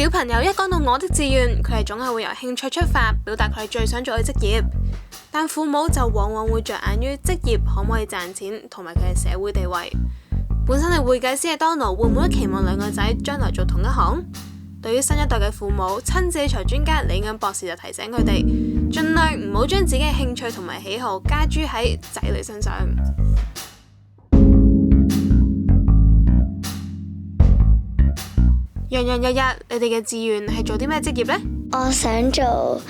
小朋友一講到我的志願，佢哋總係會由興趣出發，表達佢哋最想做嘅職業。但父母就往往會着眼於職業可唔可以賺錢，同埋佢嘅社會地位。本身係會計師嘅 Donald 會唔會期望兩個仔將來做同一行？對於新一代嘅父母，親子理財專家李欣博士就提醒佢哋，盡量唔好將自己嘅興趣同埋喜好加諸喺仔女身上。日日，你哋嘅志願係做啲咩職業呢？我想做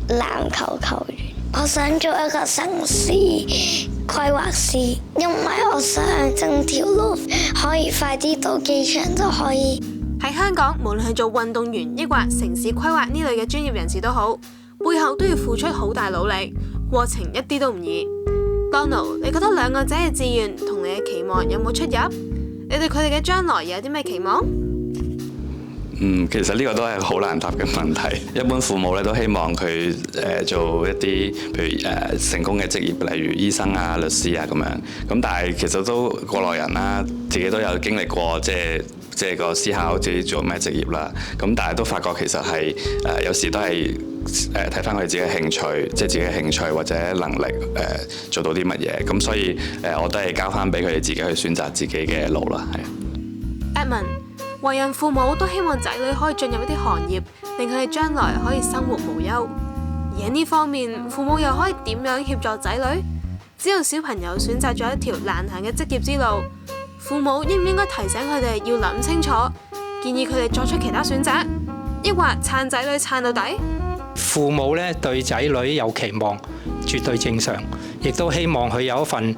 籃球球員，我想做一個城市規劃師，因為我想整條路可以快啲到機場就可以。喺香港，無論係做運動員，抑或城市規劃呢類嘅專業人士都好，背後都要付出好大努力，過程一啲都唔易。Donald， 你覺得兩個仔嘅志願同你嘅期望有冇出入？你對佢哋嘅將來有啲咩期望？其實呢個都係好難答嘅問題。一般父母咧都希望佢做一啲譬如成功嘅職業，例如醫生啊、律師啊咁樣。咁但係其實都過來人啦，自己都有經歷過即係個思考自己做咩職業啦。咁但係都發覺其實係有時都係睇翻佢自己嘅興趣，即係自己嘅興趣或者能力做到啲乜嘢。咁所以我都係交翻俾佢哋自己去選擇自己嘅路啦。係。Edmond，為人父母都希望仔女可以進入一啲行業，令佢哋將來可以生活無憂。而喺呢方面，父母又可以點樣協助仔女？只要小朋友選擇咗一條難行嘅職業之路，父母應唔應該提醒佢哋要諗清楚，建議佢哋作出其他選擇，抑或撐仔女撐到底？父母咧對仔女有期望，絕對正常，亦都希望佢有一份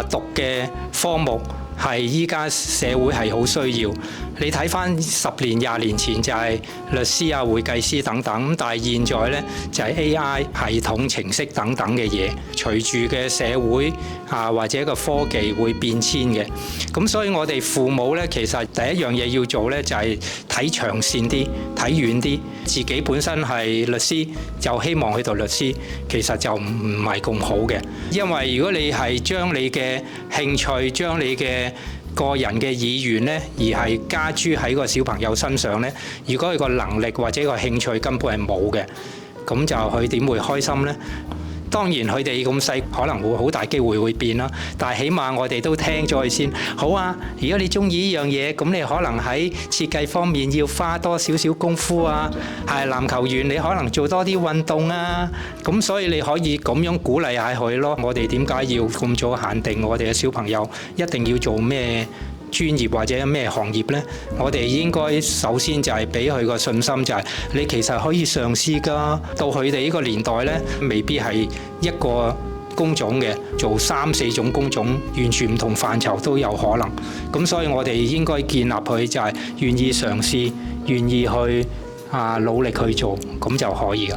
讀嘅科目係依家社會係好需要。你睇翻10年、20年前就係律師啊、會計師等等，但係現在呢，就係 AI 系統程式等等嘅嘢，隨住嘅社會或者個科技會變遷嘅。咁所以我哋父母呢，其實第一樣嘢要做呢，就係睇長線啲、睇遠啲。自己本身係律師，就希望去做律師，其實就唔係咁好嘅。因為如果你係將你嘅興趣、將你嘅個人嘅意願呢，而係加諸喺個小朋友身上呢，如果佢個能力或者個興趣根本係冇嘅，咁就佢點會開心呢？當然佢哋咁細，可能會好大機會會變啦。但係起碼我哋都聽咗佢先。好啊，如果你中意呢樣嘢，咁你可能喺設計方面要花多少少功夫啊。係籃球員，你可能做多啲運動啊。咁所以你可以咁樣鼓勵下佢咯。我哋點解要咁早限定我哋嘅小朋友一定要做咩專業或者咩行業呢？我哋應該首先就係俾佢個信心，就係你其實可以嘗試㗎。到佢哋呢個年代呢，未必係一個工種嘅，做3、4種工種，完全唔同範疇都有可能。咁所以我哋應該建立佢就係願意嘗試，願意去努力去做，咁就可以㗎。